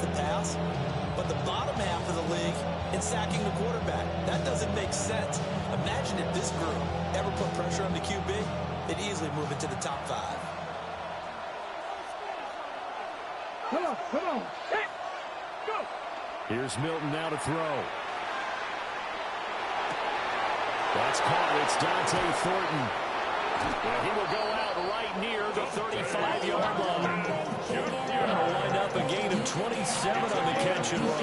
the pass, but the bottom half of the league in sacking the quarterback. That doesn't make sense. Imagine if this group ever put pressure on the QB, they'd easily move into the top 5. Come on. Hey, go. Here's Milton now to throw. That's caught. It's Dante Thornton. And he will go out right near the 35-yard line. That'll wind up a gain of 27 on the catch and run.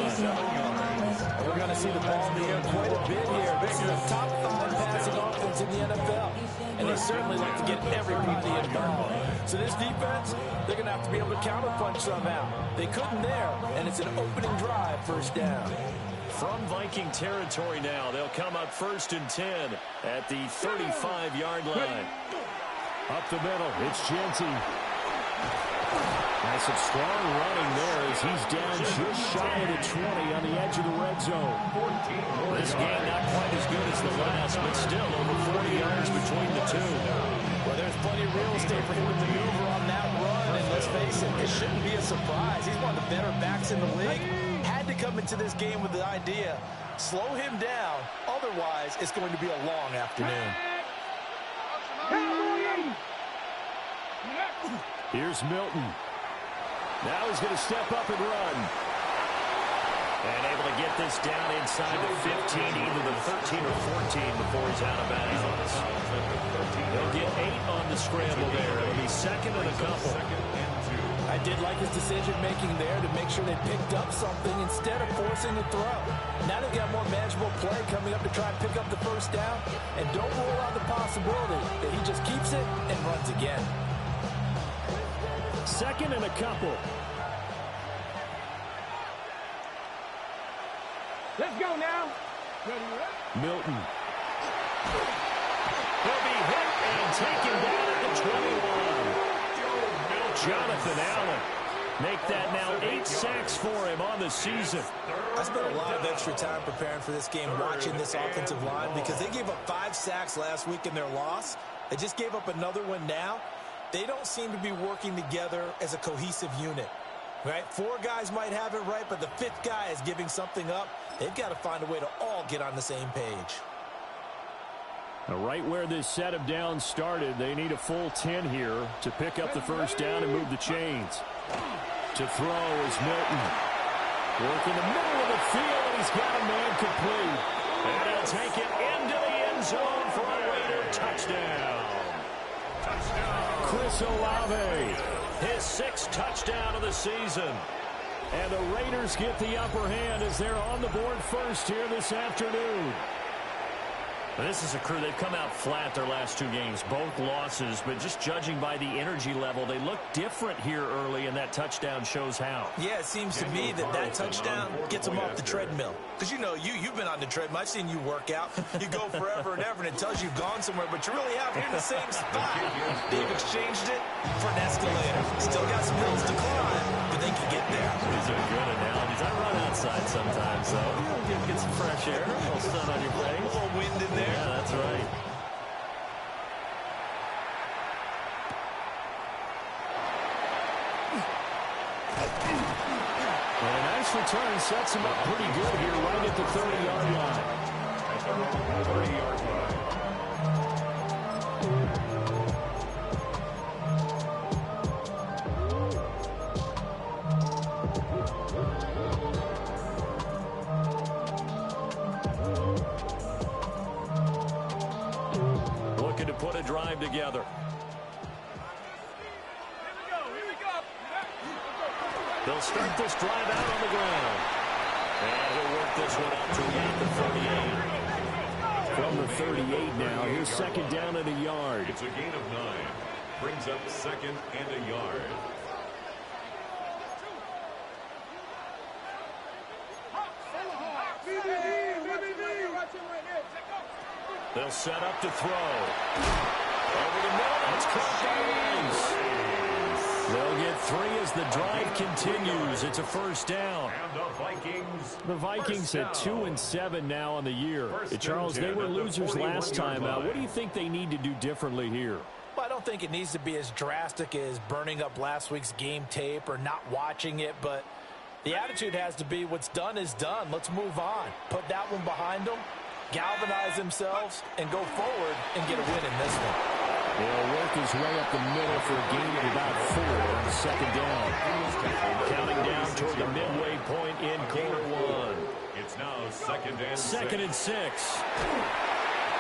We're going to see the ball in the air quite a bit here. This is a top 5 passing offense in the NFL. And they certainly like to get everybody involved. So this defense, they're going to have to be able to counterpunch somehow. They couldn't there, and it's an opening drive, first down. From Viking territory now, they'll come up 1st and 10 at the 35-yard line. Up the middle, it's Genty. That's some strong running there as he's down just shy of the 20 on the edge of the red zone. This game not quite as good as the last, but still over 40 yards between the two. Well, there's plenty of real estate for him to maneuver on that run, and let's face it, it shouldn't be a surprise. He's one of the better backs in the league. Had to come into this game with the idea, slow him down, otherwise it's going to be a long afternoon. Here's Milton. Now he's going to step up and run. And able to get this down inside the 15, either the 13 or 14 before he's out of bounds. They'll get 8 on the scramble there. It'll be 2nd and a couple. I did like his decision-making there to make sure they picked up something instead of forcing the throw. Now they've got more manageable play coming up to try and pick up the first down. And don't rule out the possibility that he just keeps it and runs again. 2nd and a couple. Let's go now. Milton. He'll be hit and taken down at the 21. Jonathan Allen. Make that now 8 sacks for him on the season. I spent a lot of extra time preparing for this game watching this offensive line because they gave up 5 sacks last week in their loss. They just gave up another one now. They don't seem to be working together as a cohesive unit. Right? 4 guys might have it right, but the 5th guy is giving something up. They've got to find a way to all get on the same page. Now, right where this set of downs started, they need a full 10 here to pick up the first down and move the chains. To throw is Milton. Work in the middle of the field, and he's got a man complete. And he'll take it into the end zone for a Raider touchdown. Chris Olave, his 6th touchdown of the season. And the Raiders get the upper hand as they're on the board first here this afternoon. This is a crew, they've come out flat their last 2 games, both losses, but just judging by the energy level, they look different here early, and that touchdown shows how. Yeah, it seems to me that touchdown gets them off the treadmill. Because, you know, you've been on the treadmill. I've seen you work out. You go forever and ever, and it tells you you've gone somewhere, but you really haven't. You're in the same spot. They've exchanged it for an escalator. Still got some hills to climb, but they can get there. These are good analogies. I run outside sometimes, though. Get some fresh air, a little sun on your face. A little wind in there. Yeah, that's right. And a nice return sets him up pretty good here right at the 30-yard line. 30-yard line. Looking to put a drive together. They'll start this drive out on the ground. And he'll work this one out to about the 38. From the 38 now, here's 2nd down and a yard. It's a gain of 9. Brings up 2nd and a yard. They'll set up to throw. Over the middle, it's caught by Rice. They'll get 3 as the drive continues. It's a first down. And the Vikings at 2-7 now on the year. Charles, they were losers last time out. What do you think they need to do differently here? Well, I don't think it needs to be as drastic as burning up last week's game tape or not watching it, but The attitude has to be what's done is done. Let's move on. Put that one behind them, galvanize themselves, and go forward and get a win in this one. He'll work his way up the middle for a gain of about 4 on second down. Counting down toward the midway point in quarter one. It's now second and six.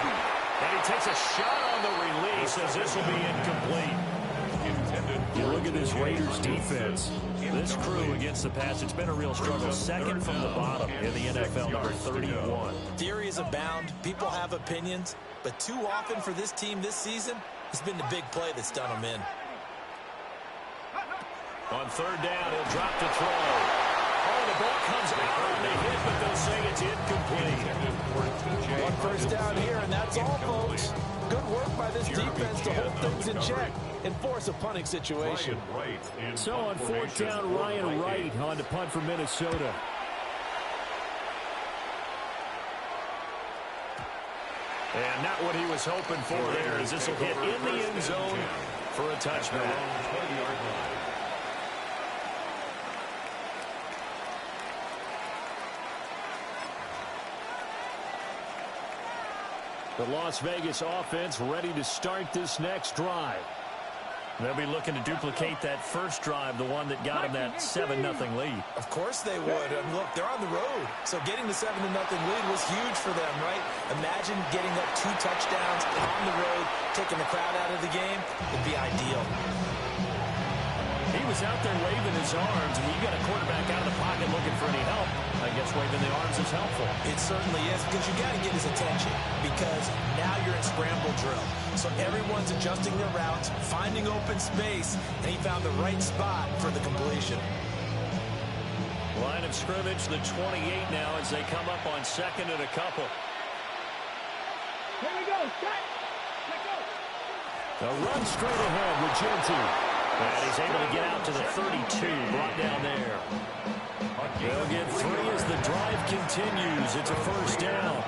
And he takes a shot on the release as this will be incomplete. You look at this Raiders defense. This crew against the pass, it's been a real struggle. Second from the bottom in the NFL, number 31. Theories abound. People have opinions. But too often for this team this season, it's been the big play that's done them in. On third down, he'll drop to throw. Oh, the ball comes out on the hit, but they'll say it's incomplete. One first down here, and that's all, folks. Good work by this defense to hold things in check and force a punting situation. So on fourth down, Ryan Wright on to punt for Minnesota. And not what he was hoping for there, as this will hit in the end zone for a touchback. The Las Vegas offense ready to start this next drive. They'll be looking to duplicate that first drive, the one that got them that 7-0 lead. Of course they would. Look, they're on the road. So getting the 7-0 lead was huge for them, right? Imagine getting up 2 touchdowns on the road, taking the crowd out of the game. It'd be ideal. He was out there waving his arms, and you got a quarterback out of the pocket looking for any help. I guess waving the arms is helpful. It certainly is, because you got to get his attention, because now you're in scramble drill. So everyone's adjusting their routes, finding open space, and he found the right spot for the completion. Line of scrimmage, the 28 now as they come up on second and a couple. Here we go. Set. Let go. A run straight ahead with Gentry. And he's able to get out to the 32, brought down there. They'll get 3 as the drive continues. It's a first down.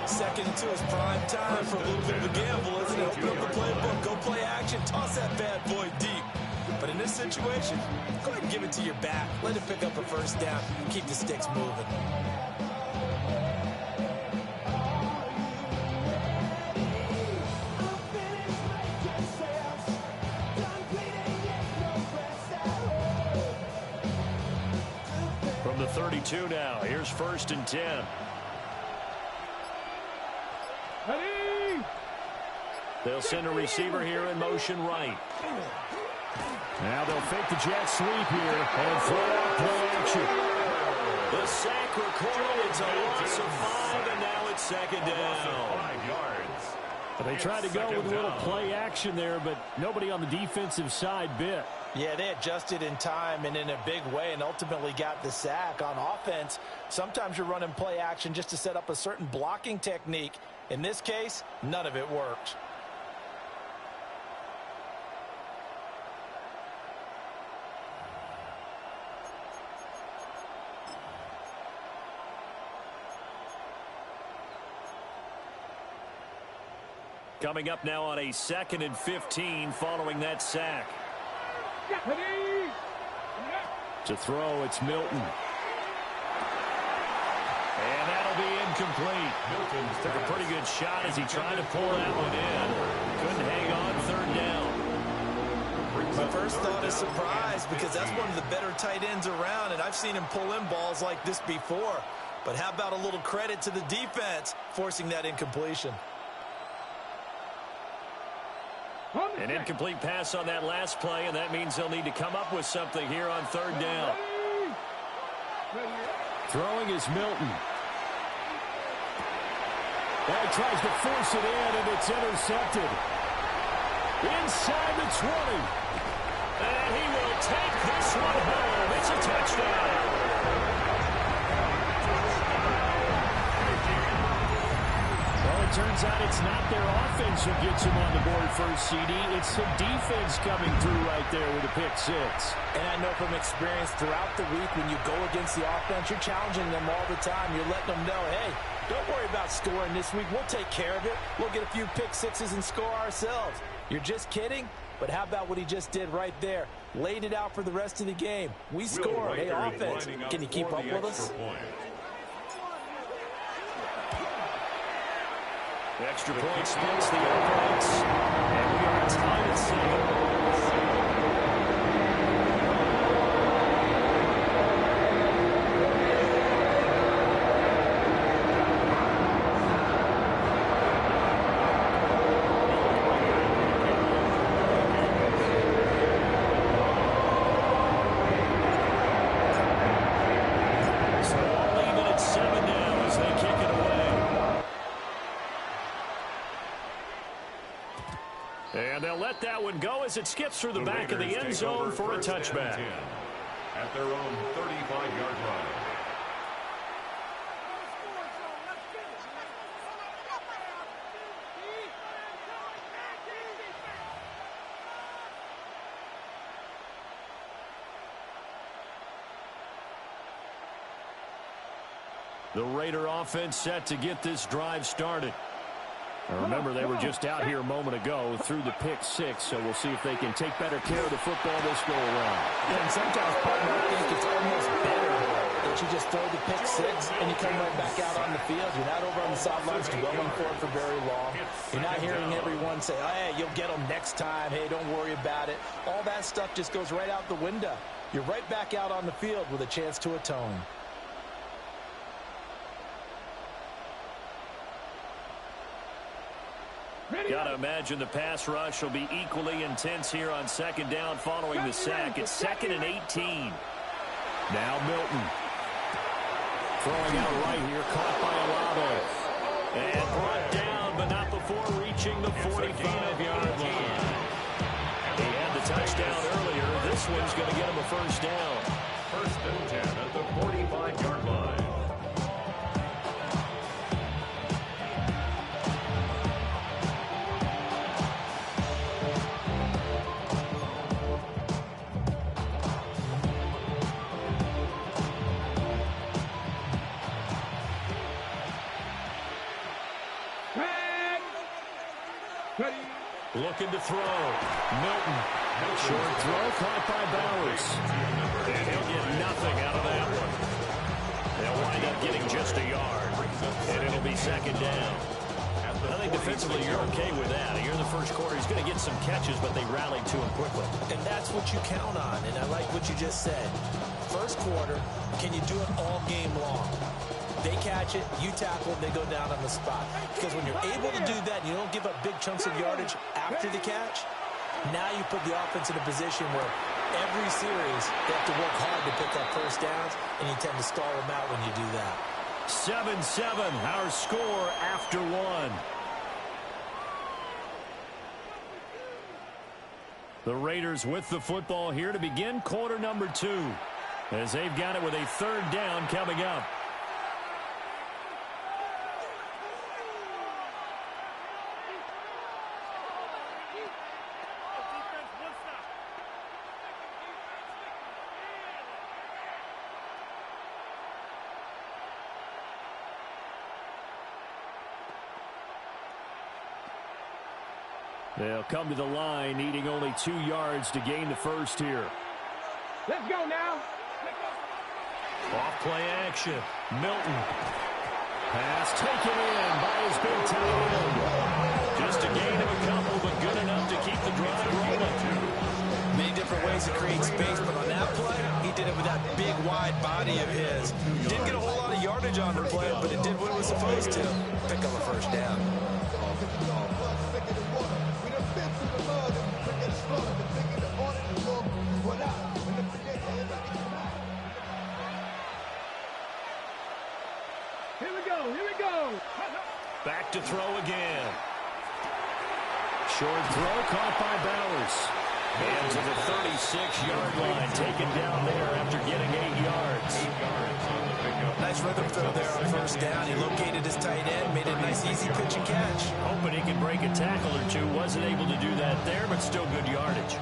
Second and 2 is prime time for a little bit of a gamble, isn't it? Open up the playbook, go play action, toss that bad boy deep. But in this situation, go ahead and give it to your back. Let it pick up a first down. Keep the sticks moving. From the 32 now, here's first and 10. Ready. They'll send a receiver here in motion right. Now they'll fake the jet sweep here and throw out play action. The sack recorded. It's a loss of 5, and now it's second down. 5 yards. They tried to go with a little play action there, but nobody on the defensive side bit. Yeah, they adjusted in time and in a big way and ultimately got the sack. On offense, sometimes you're running play action just to set up a certain blocking technique. In this case, none of it worked. Coming up now on a 2nd and 15 following that sack. Ready. To throw, it's Milton. And that'll be incomplete. Took a pretty good shot as he tried to pull that one in. Couldn't hang on third down. My first thought is surprise, because that's one of the better tight ends around, and I've seen him pull in balls like this before. But how about a little credit to the defense forcing that incompletion? An incomplete pass on that last play, and that means they'll need to come up with something here on third down. Throwing is Milton. Now he tries to force it in, and it's intercepted. Inside the 20. And he will take this one home. It's a touchdown. Turns out it's not their offense who gets him on the board first, CD. It's the defense coming through right there with a pick 6. And I know from experience throughout the week, when you go against the offense, you're challenging them all the time. You're letting them know, hey, don't worry about scoring this week. We'll take care of it. We'll get a few pick 6s and score ourselves. You're just kidding? But how about what he just did right there? Laid it out for the rest of the game. We scored. Hey, offense, can you keep up with us? The extra point splits the offense. And we are tied at 7. And they'll let that one go as it skips through the back of the end zone for a touchback. At their own 35-yard line. The Raider offense set to get this drive started. Now remember, they were just out here a moment ago through the pick 6, so we'll see if they can take better care of the football this go around. Yeah, and sometimes, partner, I think it's almost better that you just throw the pick 6 and you come right back out on the field. You're not over on the sidelines dwelling for it for very long. You're not hearing everyone say, oh, hey, you'll get them next time. Hey, don't worry about it. All that stuff just goes right out the window. You're right back out on the field with a chance to atone. Got to imagine the pass rush will be equally intense here on second down following the sack. It's 2nd and 18. Now Milton. Throwing out right here, caught by Olave. And brought down, but not before reaching the 45-yard line. He had the touchdown earlier. This one's going to get him a first down. 1st and 10 at the 45-yard line. Looking to throw. Milton. Short throw caught by Bowers. And he'll get nothing out of that one. They'll wind up getting just a yard. And it'll be 2nd down. I think defensively you're okay with that. Here in the first quarter, he's going to get some catches, but they rallied to him quickly. And that's what you count on. And I like what you just said. First quarter, can you do it all game long? They catch it, you tackle, they go down on the spot. Because when you're able to do that, and you don't give up big chunks of yardage after the catch, now you put the offense in a position where every series they have to work hard to pick up first downs, and you tend to stall them out when you do that. 7-7, our score after 1. The Raiders with the football here to begin quarter number 2, as they've got it with a 3rd down coming up. They'll come to the line, needing only 2 yards to gain the first here. Let's go now. Off play action. Milton. Pass taken in by his big tight end. Just a gain of a couple, but good enough to keep the drive rolling. Many different ways to create space, but on that play, he did it with that big, wide body of his. Didn't get a whole lot of yardage on the play, but it did what it was supposed to. Pick up a first down. Here we go. Back to throw again. Short throw caught by Bowers. And to the 36-yard line, taken down there after getting 8 yards. Nice rhythm throw there on first down. He located his tight end, made a nice easy pitch and catch. Hoping he could break a tackle or two. Wasn't able to do that there, but still good yardage.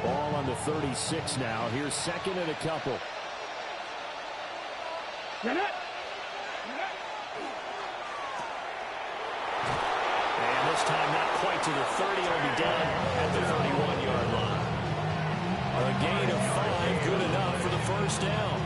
Ball on the 36 now. Here's 2nd and a couple. to the 30. He'll be down at the 31-yard line. A gain of 5, good enough for the first down.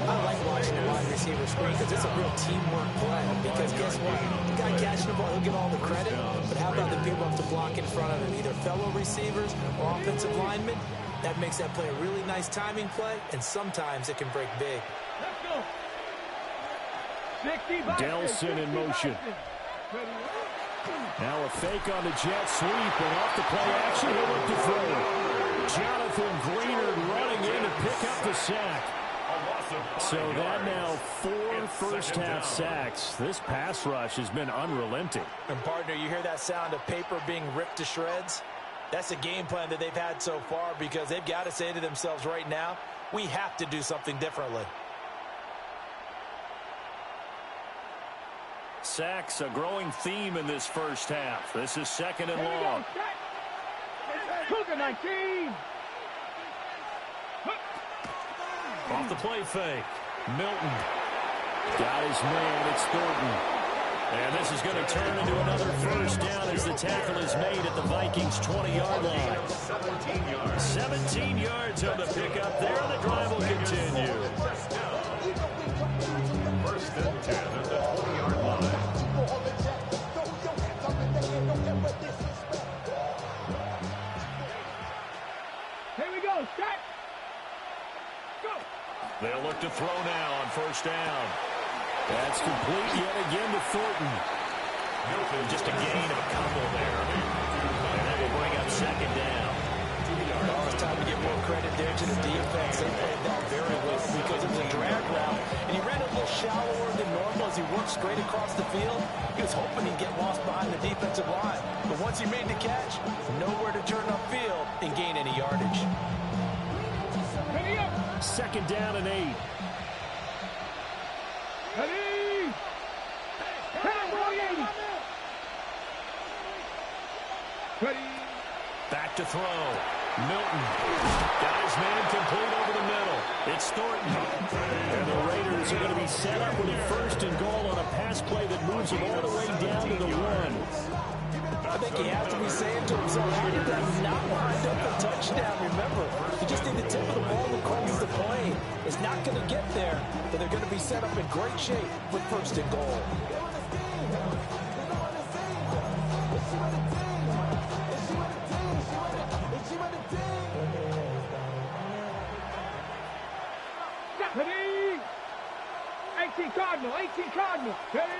I like watching the wide receiver screen because it's a real teamwork play. Because guess what? The guy catching the ball, he'll get all the credit. But how about the people up to block in front of him? Either fellow receivers or offensive linemen. That makes that play a really nice timing play, and sometimes it can break big. Let's go. 60 by Delson in motion. Now a fake on the jet sweep, and off the play action, he'll look to throw. Jonathan Greenard running in to pick up the sack. So that now 4 first-half sacks. This pass rush has been unrelenting. And, partner, you hear that sound of paper being ripped to shreds? That's a game plan that they've had so far because they've got to say to themselves right now, we have to do something differently. Sacks, a growing theme in this first half. This is second and long. Cougar 19. Off the play fake. Milton. Got his man. It's Thornton. And this is going to turn into another first down as the tackle is made at the Vikings' 20-yard line. 17 yards on the pickup there. The drive will continue. First and 10 at the 20-yard line. Here we go. Set. Go. They'll look to throw now on first down. That's complete yet again to Thornton. Just a gain of a couple there. And that will bring up second down. Now it's time to give more credit there to the defense. They played that very well because it was a drag route, and he ran a little shallower than normal as he worked straight across the field. He was hoping he'd get lost behind the defensive line. But once he made the catch, nowhere to turn upfield and gain any yardage. Ready up. Second down and 8. Ready. Come on, 80. Ready. Back to throw. Milton. Got his man complete over the middle. It's Thornton. And the Raiders are going to be set up with a first and goal on a pass play that moves them all the way down to the 1. I think he has to be saying to himself, how did that not wind up a touchdown? Remember, you just need the tip of the ball across the plane. It's not going to get there, but they're going to be set up in great shape with first and goal. Ready. 18 Cardinal. 18 Cardinal. Ready.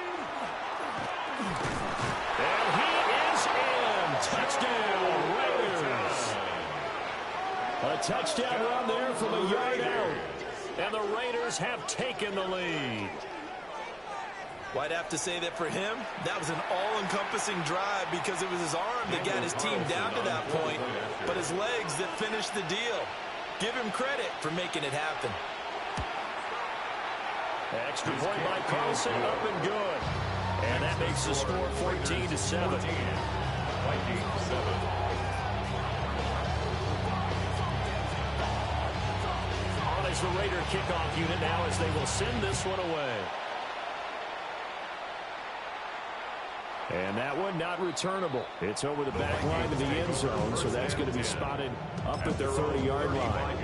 And he is in. Touchdown, Raiders. A touchdown run there from a yard out. And the Raiders have taken the lead. Well, I'd have to say that for him, that was an all-encompassing drive because it was his arm that got his team down to that point, but his legs that finished the deal. Give him credit for making it happen. Extra point by Carlson, up and good. And that makes the score 14-7. Vikings 7. On as the Raider kickoff unit now as they will send this one away. And that one not returnable. It's over the back line of the end zone, so that's going to be spotted up at the 30-yard line.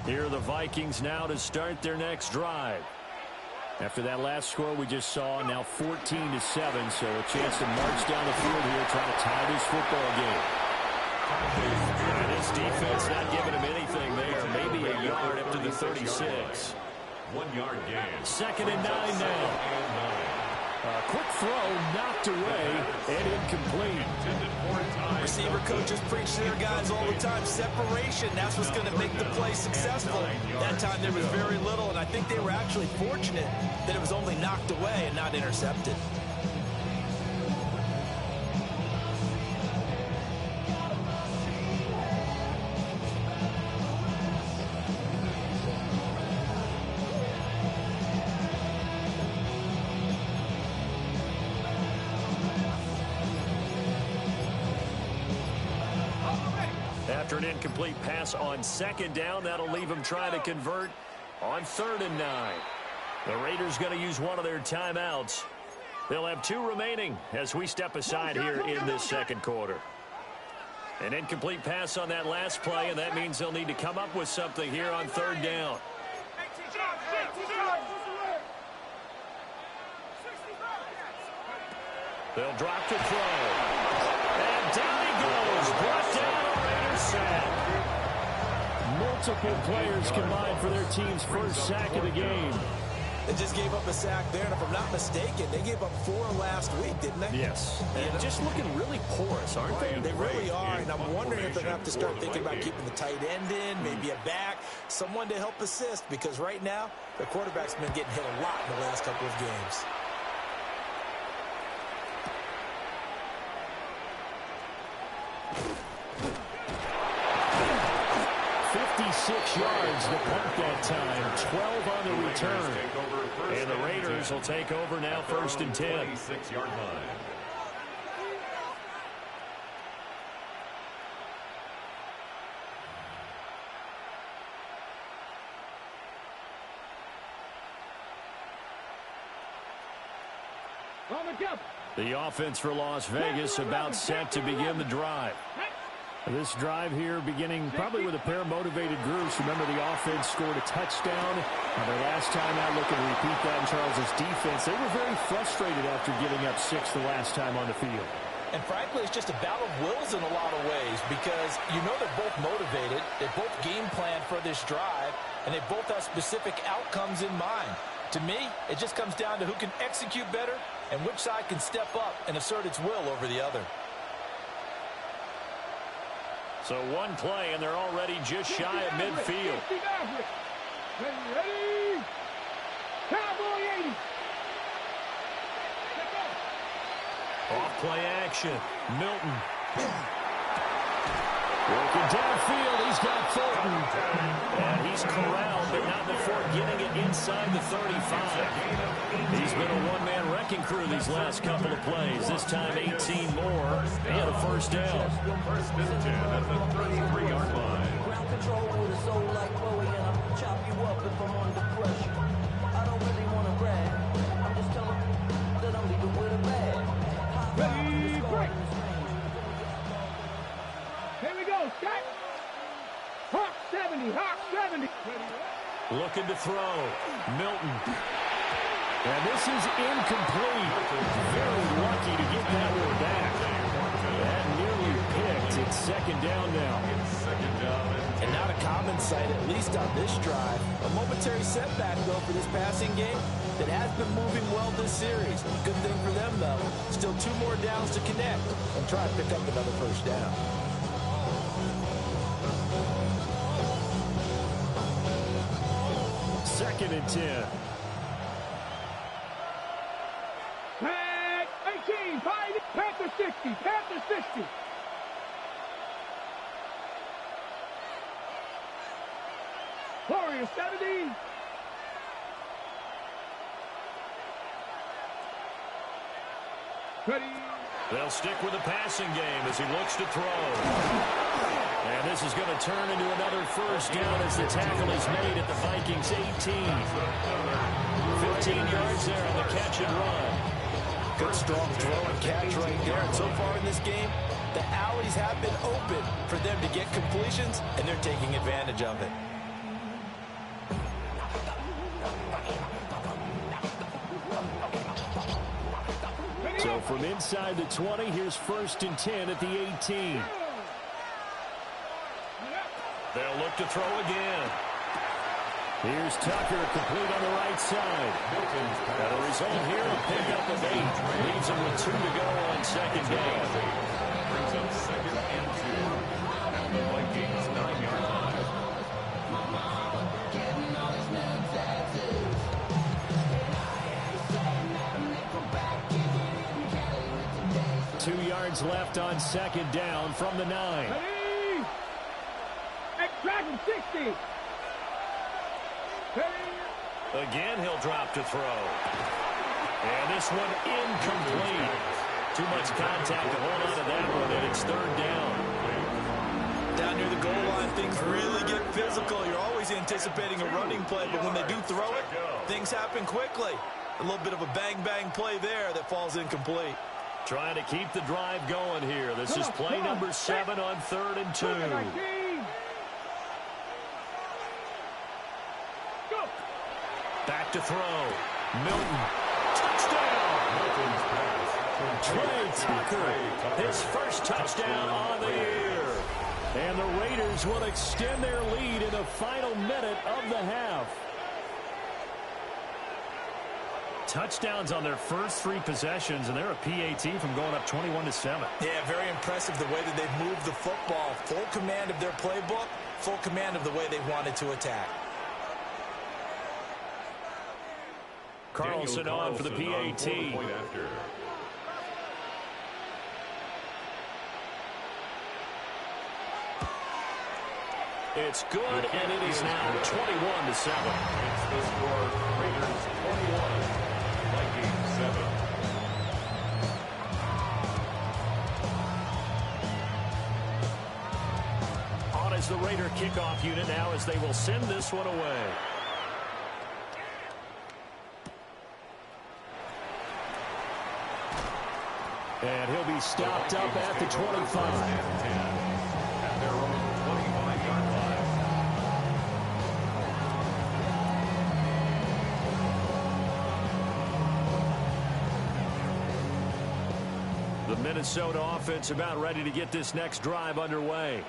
Here are the Vikings now to start their next drive. After that last score we just saw, now 14-7, so a chance to march down the field here, trying to tie this football game. And his defense not giving him anything there. Maybe a yard up to the 36. 1 yard gain. Second and 9 now. A quick throw knocked away and incomplete. Receiver coaches preach to their guys all the time. Separation, that's what's going to make the play successful. That time there was very little, and I think they were actually fortunate that it was only knocked away and not intercepted. After an incomplete pass on second down, that'll leave them trying to convert on 3rd and 9. The Raiders going to use one of their timeouts. They'll have 2 remaining as we step aside here in this second quarter. An incomplete pass on that last play, and that means they'll need to come up with something here on 3rd down. They'll drop to throw. And down he goes. Brought down a Raiders sack. Multiple players combined for their team's first sack of the game. They just gave up a sack there, and if I'm not mistaken, they gave up 4 last week, didn't they? Yes. And just looking really porous, aren't they? They really are, and I'm wondering if they're going to have to start thinking about keeping the tight end in, maybe a back, someone to help assist, because right now, their quarterback's been getting hit a lot in the last couple of games. Yards the punt that time, 12 on the return. And the Raiders will take over now, 1st and 10. 26-yard line. The offense for Las Vegas about set to begin the drive. This drive here beginning probably with a pair of motivated groups. Remember, the offense scored a touchdown on their last time out. Looking to repeat that in Charles' defense. They were very frustrated after giving up 6 the last time on the field. And frankly, it's just a battle of wills in a lot of ways, because you know they're both motivated, they both game plan for this drive, and they both have specific outcomes in mind. To me, it just comes down to who can execute better and which side can step up and assert its will over the other. So one play, and they're already just shy of midfield. Ready? Cowboy 80. Off play action. Milton. Working downfield. He's got Fulton. And he's corralled, but not before getting it inside the 35. He's been a one-man wrecking crew these last couple of plays. This time 18 more and a first down. 1st and 10 at the 33-yard line. Ground control with a soul like Bowie, and I'll chop you up if I'm under pressure. I don't really want to brag. I'm just telling that I'm leaving with a bag. Ready, break. Here we go, Scott. Hawk 70, Hawk 70. Looking to throw. Milton. And this is incomplete. Very lucky to get that one back. That nearly picked. It's 2nd down now. And not a common sight, at least on this drive. A momentary setback, though, for this passing game that has been moving well this series. Good thing for them, though. Still 2 more downs to connect and try to pick up another first down. Second and 10. Tag 18, 5, Panther 60, Panther 60. Warriors 70. Ready. They'll stick with the passing game as he looks to throw. And this is going to turn into another first down as the tackle is made at the Vikings 18. 15 yards there on the catch and run. Good strong throw and catch right there. And so far in this game, the alleys have been open for them to get completions, and they're taking advantage of it. So from inside the 20, here's 1st and 10 at the 18. They'll look to throw again. Here's Tucker, complete on the right side. And a result here, a pickup of 8. Leaves him with 2 to go on 2nd down. Brings up 2nd and 2 at the Vikings 9-yard line. 2 yards left on 2nd down from the 9. Ready. Dragon 60. Ready. Again, he'll drop to throw. And this one incomplete. Too much contact to hold on to that one, and it's 3rd down. Down near the things really get physical. You're always anticipating a running play, but when they do throw it, things happen quickly. A little bit of a bang-bang play there that falls incomplete. Trying to keep the drive going here. This is play number 7 on 3rd and 2. Back to throw. Milton. Touchdown! Trey Tucker, his first touchdown on the year. And the Raiders will extend their lead in the final minute of the half. Touchdowns on their first 3 possessions, and they're a PAT from going up 21-7. Yeah, very impressive the way that they've moved the football. Full command of their playbook, full command of the way they wanted to attack. Carlson on for the PAT. It's good, and it is now 21-7. It's the score. Raiders 21, Vikings 7. On is the Raider kickoff unit now as they will send this one away. And he'll be stopped up at the 25. At their own 25-yard line. The Minnesota offense about ready to get this next drive underway.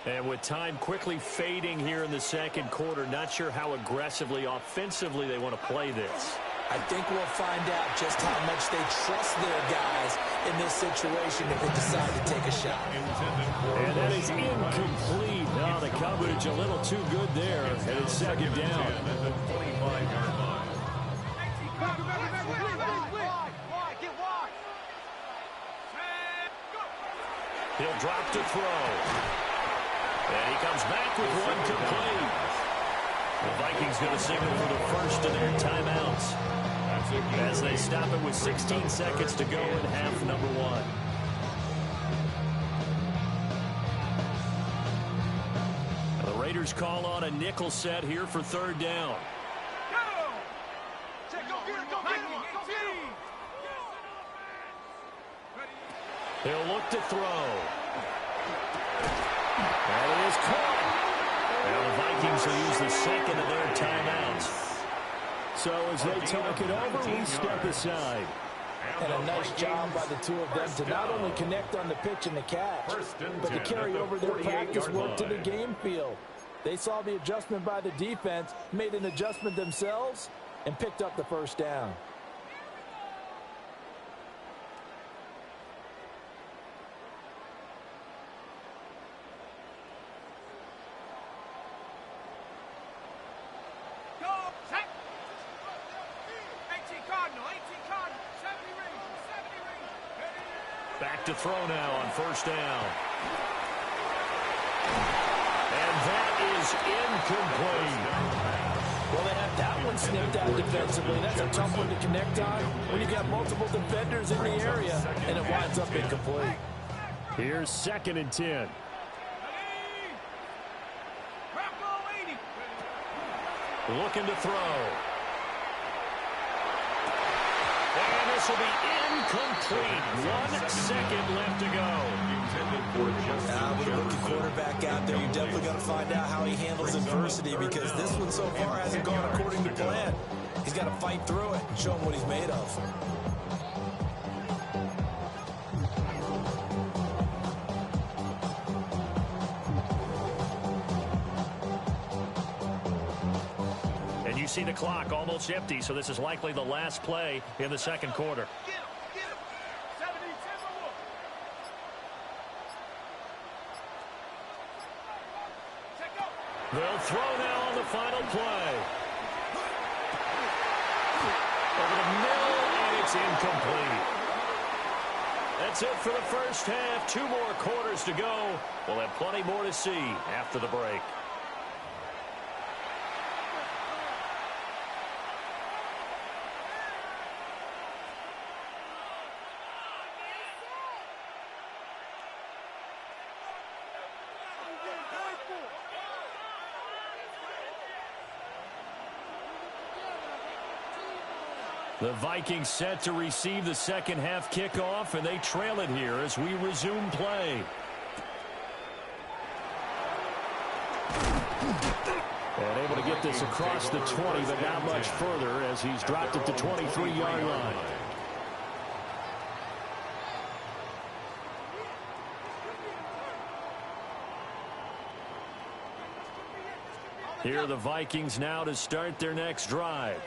And with time quickly fading here in the second quarter, not sure how aggressively, offensively they want to play this. I think we'll find out just how much they trust their guys in this situation if they decide to take a shot. And that is incomplete. No, the coverage a little too good there, and it's second down. At the 25-yard line. He'll drop to throw. And he comes back with one complete. The Vikings going to signal for the first of their timeouts as they stop it with 16 seconds to go in half number 1. The Raiders call on a nickel set here for 3rd down. He'll look to throw. And it is caught. And the Vikings will use the second of their timeouts. So as they talk it over, we step aside. And a nice job by the two of them to not only connect on the pitch and the catch, but to carry over their practice work to the game field. They saw the adjustment by the defense, made an adjustment themselves, and picked up the first down. Back to throw now on first down. And that is incomplete. Well, they have that one snipped out defensively. That's a tough one to connect on when you got multiple defenders in the area, and it winds up incomplete. Here's 2nd and 10. Looking to throw. And this will be incomplete. 1 second left to go. With a rookie quarterback out there, you definitely got to find out how he handles adversity, because this one so far hasn't gone according to plan. He's got to fight through it and show him what he's made of. And you see the clock almost empty, so this is likely the last play in the second quarter. They'll throw now on the final play. Over the middle, and it's incomplete. That's it for the first half. 2 more quarters to go. We'll have plenty more to see after the break. The Vikings set to receive the second half kickoff, and they trail it here as we resume play. And able to get this across the 20, but not much further as he's dropped it to 23-yard line. Here are the Vikings now to start their next drive.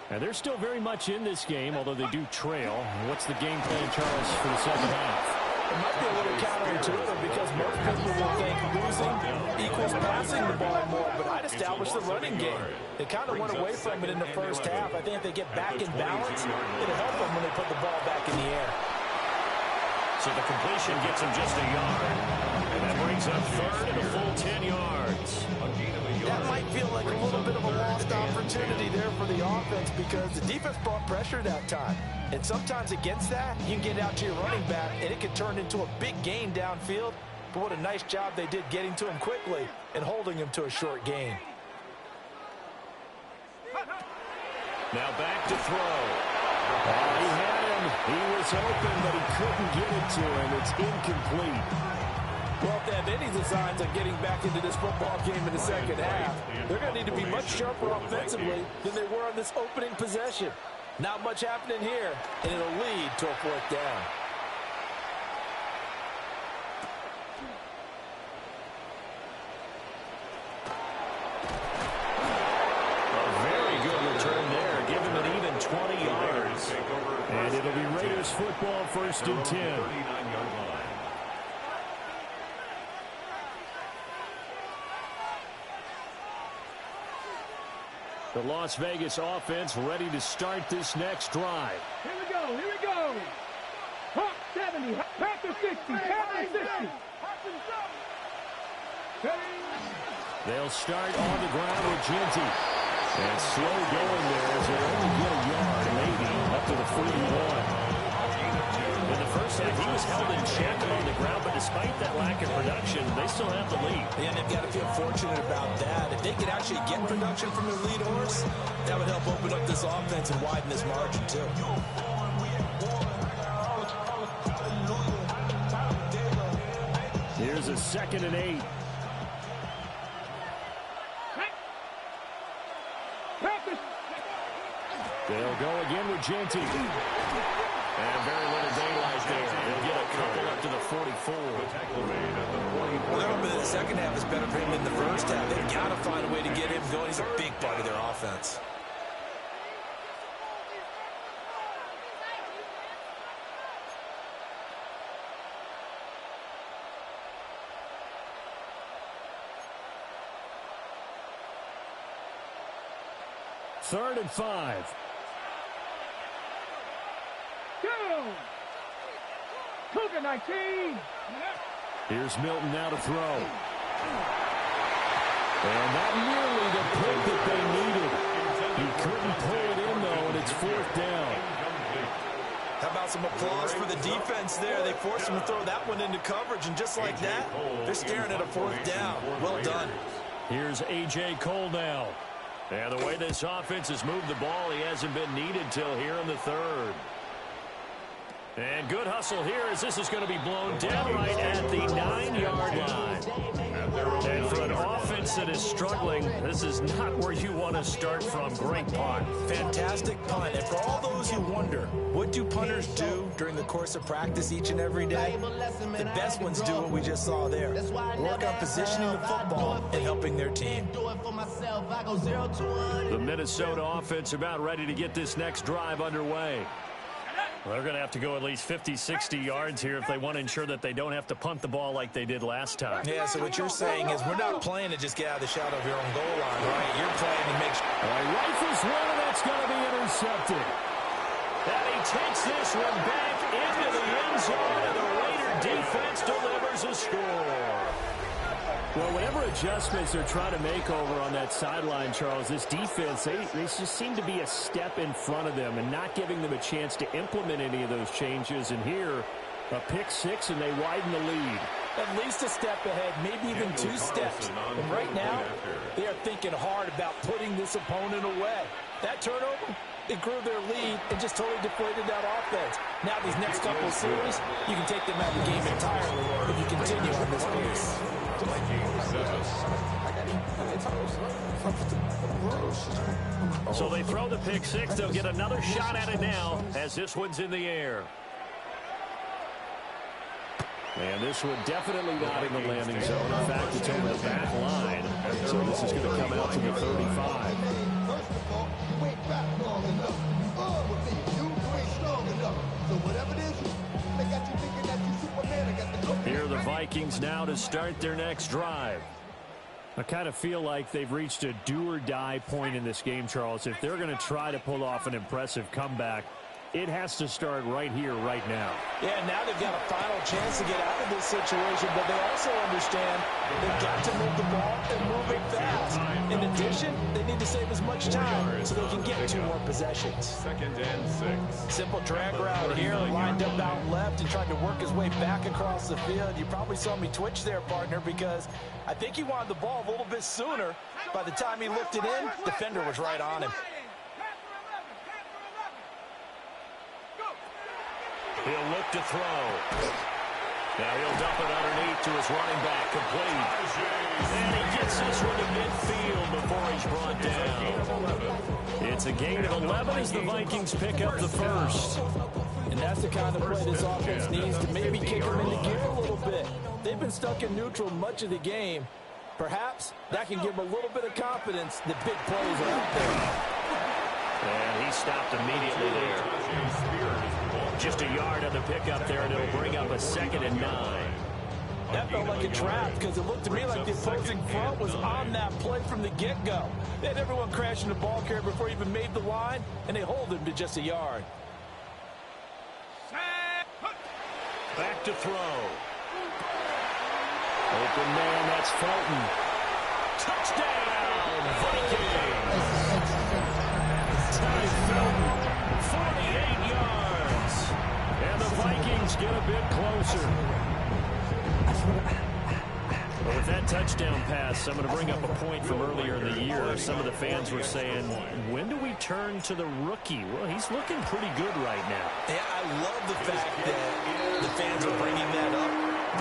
And they're still very much in this game, although they do trail. What's the game plan, Charles, for the second half? It might be a little counterintuitive because most people will think losing equals passing the ball more, but I'd establish the running game. They kind of went away from it in the first half. I think if they get back in balance, it'll help them when they put the ball back in the air. So the completion gets him just a yard. And that brings up third and a full 10 yards. That might feel like a little bit of a lost opportunity there for the offense because the defense brought pressure that time. And sometimes against that, you can get out to your running back, and it can turn into a big gain downfield. But what a nice job they did getting to him quickly and holding him to a short gain. Now back to throw. He had him. He was open, but he couldn't get it to him. It's incomplete. Well, if they have any designs on getting back into this football game in the second half, they're going to need to be much sharper offensively than they were on this opening possession. Not much happening here, and it'll lead to a fourth down. A very good return there. Give him an even 20 yards. And it'll be Raiders football, 1st and 10. The Las Vegas offense ready to start this next drive. Here we go, here we go. Hawk 70, Panther 60, Panther 60. They'll start on the ground with Ginty. And slow going there as they only get a yard, maybe, up to the 41. In the first half, he was held in check on the ground, but despite that lack of production, they still have the lead. Yeah, and they've got to feel fortunate about that. If they could actually get production from their lead horse, that would help open up this offense and widen this margin, too. Here's a 2nd and 8. They'll go again with Ginty. And very little daylight there. They'll get a couple up to the 44. Well, they're hoping that the second half is better for him than the first half. They've got to find a way to get him going. He's a big part of their offense. Third and 5. Cougar 19. Here's Milton now to throw. And not nearly the pick that they needed. He couldn't pull it in, though, and it's 4th down. How about some applause for the defense there? They forced him to throw that one into coverage, and just like that, they're staring at a 4th down. Well done. Here's A.J. Cole now. And the way this offense has moved the ball, he hasn't been needed till here in the 3rd. And good hustle here as this is going to be blown down right at the 9-yard line. And for an offense that is struggling, this is not where you want to start from. Great punt. Fantastic punt. And for all those who wonder, what do punters do during the course of practice each and every day? The best ones do what we just saw there. Work on positioning the football and helping their team. The Minnesota offense about ready to get this next drive underway. Well, they're going to have to go at least 50, 60 yards here if they want to ensure that they don't have to punt the ball like they did last time. Yeah, so what you're saying is we're not playing to just get out of the shadow of your own goal line, right? You're playing to make sure. Rifles one, and that's going to be intercepted. And he takes this one back into the end zone, and the Raider defense delivers a score. Well, whatever adjustments they're trying to make over on that sideline, Charles, this defense, they just seem to be a step in front of them and not giving them a chance to implement any of those changes. And here, a pick 6, and they widen the lead. At least a step ahead, maybe even 2 steps. And right now, they are thinking hard about putting this opponent away. That turnover, They grew their lead and just totally deflated that offense. Now these next couple of series, you can take them out of the game entirely if you continue on this pace. So they throw the pick six. They'll get another shot at it now as this one's in the air. And this one definitely not in the landing zone. In fact, it's over the back line. So this is going to come out to the 35. Here are the Vikings now to start their next drive. I kind of feel like they've reached a do-or-die point in this game, Charles. If they're going to try to pull off an impressive comeback, it has to start right here, right now. Yeah, now they've got a final chance to get out of this situation, but they also understand they've got to move the ball and move it fast. In addition, they need to save as much time so they can get 2 more possessions. 2nd and 6. Simple drag route here, lined up out left and tried to work his way back across the field. You probably saw me twitch there, partner, because I think he wanted the ball a little bit sooner. By the time he looked it in, defender was right on him. He'll look to throw. Now he'll dump it underneath to his running back, complete. And he gets this one to midfield before he's brought down. It's a gain of 11 as the Vikings pick up the first. And that's the kind of play this offense needs to maybe kick them into gear a little bit. They've been stuck in neutral much of the game. Perhaps that can give them a little bit of confidence that big plays are out there. And he stopped immediately there. Just a yard on the pickup there, and it'll bring up a 2nd and 9. That felt like a trap because it looked to me like the opposing front was on that play from the get-go. They had everyone crashing the ball carrier before he even made the line, and they hold him to just a yard. Back to throw. Open man, that's Fulton. Touchdown, Vikings! Ty Fulton, 48 yards. And the Vikings get a bit closer. Well, with that touchdown pass, I'm going to bring up a point from earlier in the year. Some of the fans were saying, when do we turn to the rookie? Well, he's looking pretty good right now. Yeah, I love the fact that the fans are bringing that up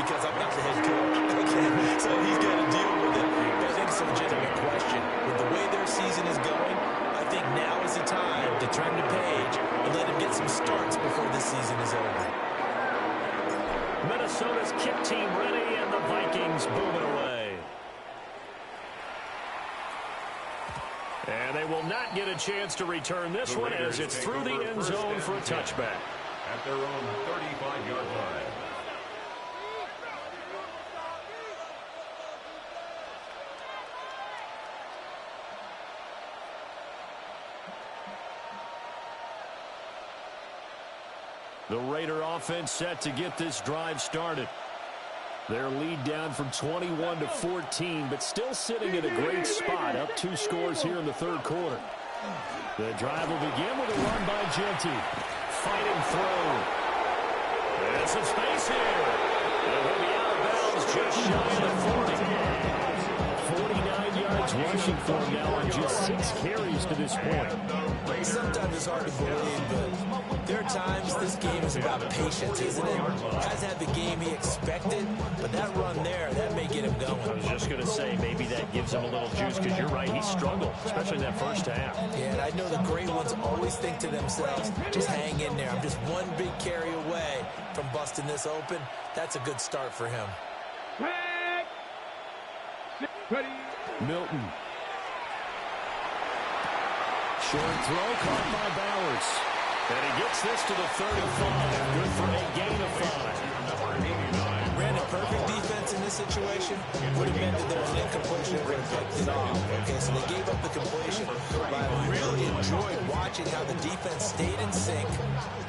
because I'm not the head coach. Okay, so he's got to deal with it. But I think it's a legitimate question. With the way their season is going, I think now is the time to turn the page and let him get some starts before this season is over. Minnesota's kick team ready, and the Vikings booming away. And they will not get a chance to return this one as it's through the end zone for a touchback. At their own 35-yard line. The Raider offense set to get this drive started. Their lead down from 21 to 14, but still sitting in a great spot, up 2 scores here in the third quarter. The drive will begin with a run by Genty. Fighting through. And some space here. And he'll be out of bounds just shy of 40. 49 yards rushing for him now on just 6 carries to this point. Sometimes it's hard to believe, but there are times this game is about patience, isn't it? Has had the game he expected, but that run there, that may get him going. I was just going to say, maybe that gives him a little juice, because you're right, he struggled, especially in that first half. Yeah, and I know the great ones always think to themselves, just hang in there. I'm just one big carry away from busting this open. That's a good start for him. Milton. Short throw caught by Bowers. And he gets this to the 35. Good for a gain of 5. Ran a perfect defense in this situation. Would have meant that there was an incompletion that would have picked it off. Okay, so they gave up the completion. But I really enjoyed watching how the defense stayed in sync,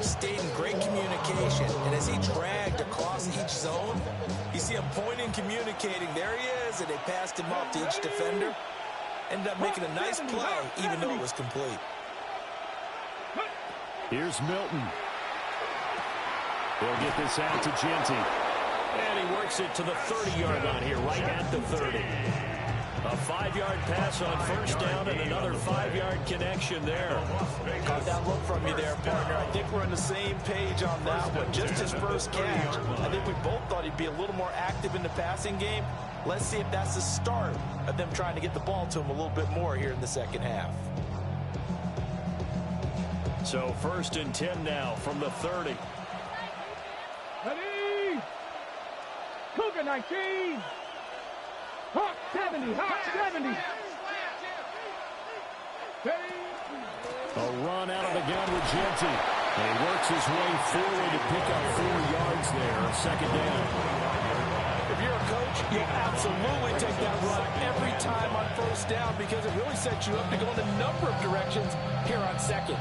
stayed in great communication, and as he dragged across each zone, you see him pointing, communicating. There he is, and they passed him off to each defender. Ended up making a nice play, even though it was complete. Here's Milton. He'll get this out to Genty. And he works it to the 30-yard line here, right at the 30. A 5-yard pass on first down and another 5-yard connection there. Caught that look from you there, partner. I think we're on the same page on that one. Just his first catch. I think we both thought he'd be a little more active in the passing game. Let's see if that's the start of them trying to get the ball to him a little bit more here in the second half. So 1st and 10 now from the 30. Ready? Cougar 19. Hawk 70. Hawk 70. A run out of the gun with Jeanty. And he works his way forward to pick up 4 yards there. Second down. If you're a coach, you'll absolutely take that run every time on first down because it really sets you up to go in a number of directions here on second.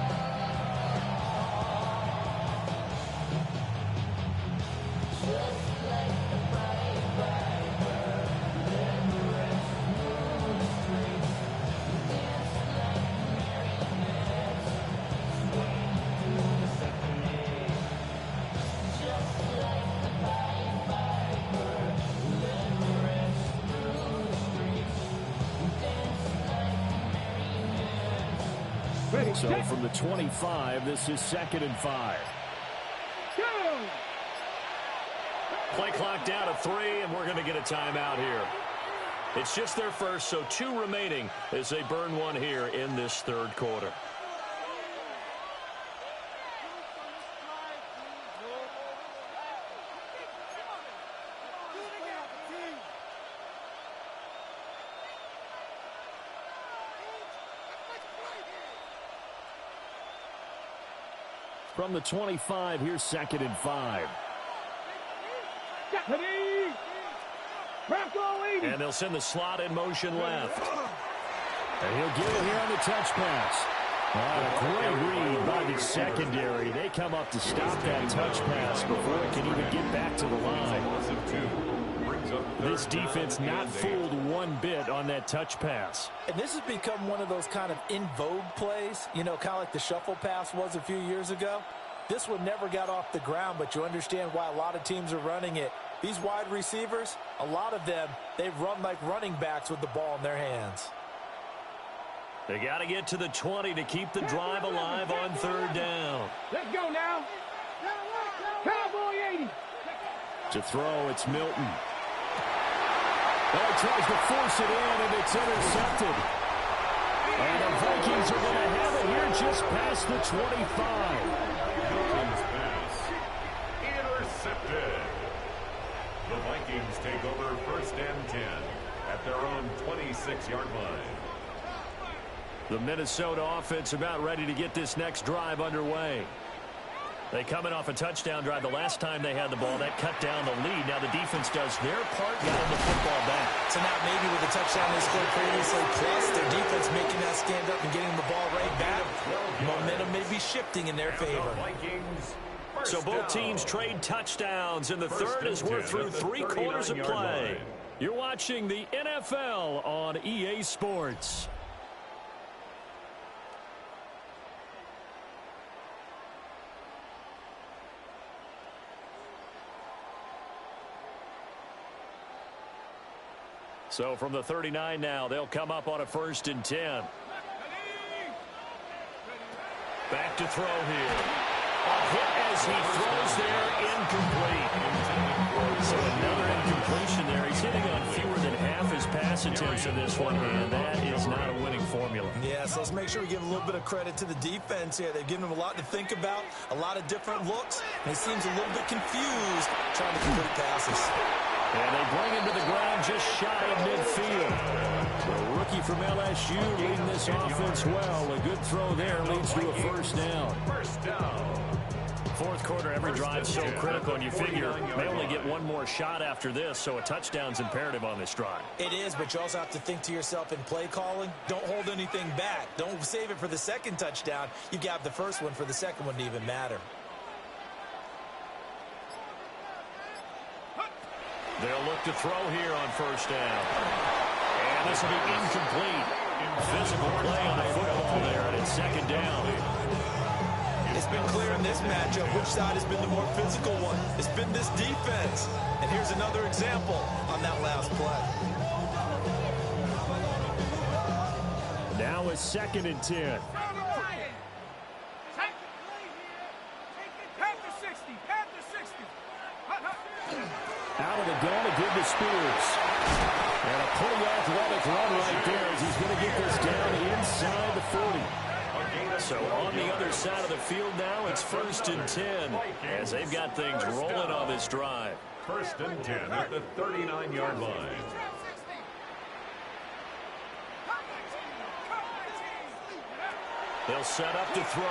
So from the 25, this is 2nd and 5. Play clock down to 3, and we're going to get a timeout here. It's just their first, so 2 remaining as they burn one here in this 3rd quarter. From the 25, here's 2nd and 5. And they'll send the slot in motion left. And he'll get it here on the touch pass. A great read by the secondary. They come up to stop that touch pass before it can even get back to the line. This defense not fooled one bit on that touch pass. And this has become one of those kind of in vogue plays, you know, kind of like the shuffle pass was a few years ago. This one never got off the ground, but you understand why a lot of teams are running it. These wide receivers, a lot of them, they run like running backs with the ball in their hands. They got to get to the 20 to keep the drive alive on 3rd down. Let's go now. Cowboy 80. To throw, it's Milton. He tries to force it in, and it's intercepted. And the Vikings are going to have it here just past the 25. Milton's pass intercepted. The Vikings take over 1st and 10 at their own 26-yard line. The Minnesota offense about ready to get this next drive underway. They coming off a touchdown drive the last time they had the ball. That cut down the lead. Now the defense does their part, got them the football back. So now maybe with the touchdown they scored previously, plus their defense making that stand up and getting the ball right back, momentum may be shifting in their favor. So both teams trade touchdowns, and the 3rd as we're through 3 quarters of play. You're watching the NFL on EA Sports. So from the 39 now, they'll come up on a 1st and 10. Back to throw here. A hit as he throws there, incomplete. So another incompletion there. He's hitting on fewer than half his pass attempts in this one, and that is not a winning formula. Yeah, so let's make sure we give a little bit of credit to the defense here. They've given him a lot to think about, a lot of different looks, and he seems a little bit confused trying to complete passes. And they bring him to the ground just shy of midfield. The rookie from LSU leading this offense well. A good throw there leads to a 1st down. 4th quarter, every drive so critical, and you figure they only get one more shot after this, so a touchdown's imperative on this drive. It is, but you also have to think to yourself in play calling, don't hold anything back. Don't save it for the 2nd touchdown. You got the 1st one for the 2nd one to even matter. They'll look to throw here on 1st down. And this will be incomplete. Physical play on the football there, and it's 2nd down. It's been clear in this matchup which side has been the more physical one. It's been this defense. And here's another example on that last play. now a 2nd and 10. Out of the gun to give to Spears. And a pretty athletic run right there as he's going to get this down inside the 40. So on the other side of the field now, it's 1st and 10 as they've got things rolling on this drive. 1st and 10 at the 39-yard line. They'll set up to throw.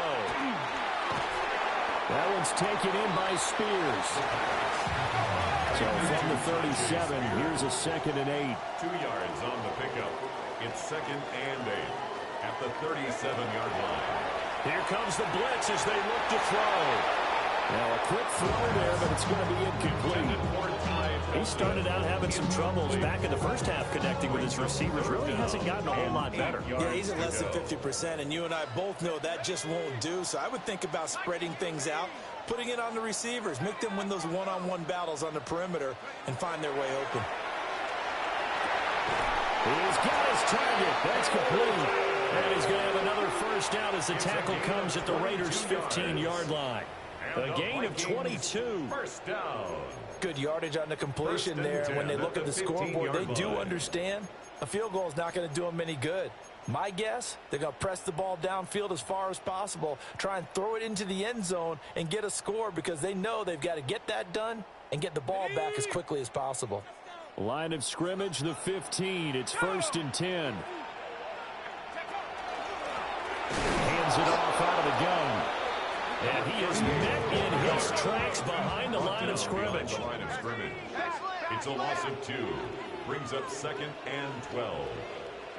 That one's taken in by Spears. So from the 37, here's a 2nd and 8. 2 yards on the pickup. It's 2nd and 8 at the 37-yard line. Here comes the blitz as they look to throw. Now a quick throw there, but it's going to be incomplete. He started out having some troubles back in the first half connecting with his receivers. Really hasn't gotten a whole lot better. Yeah, he's at less than 50%, and you and I both know that just won't do. So I would think about spreading things out, putting it on the receivers, make them win those one-on-one battles on the perimeter, and find their way open. He's got his target. That's complete. And he's going to have another first down as the tackle comes at the Raiders' 15-yard line. A gain of 22. First down. Good yardage on the completion there. And when they look at the scoreboard, they do understand a field goal is not going to do them any good. My guess, they're going to press the ball downfield as far as possible, try and throw it into the end zone and get a score because they know they've got to get that done and get the ball back as quickly as possible. Line of scrimmage, the 15. It's 1st and 10. Hands it off out of the gun. And he is met in his tracks behind the line of scrimmage. It's a loss of 2. Brings up 2nd and 12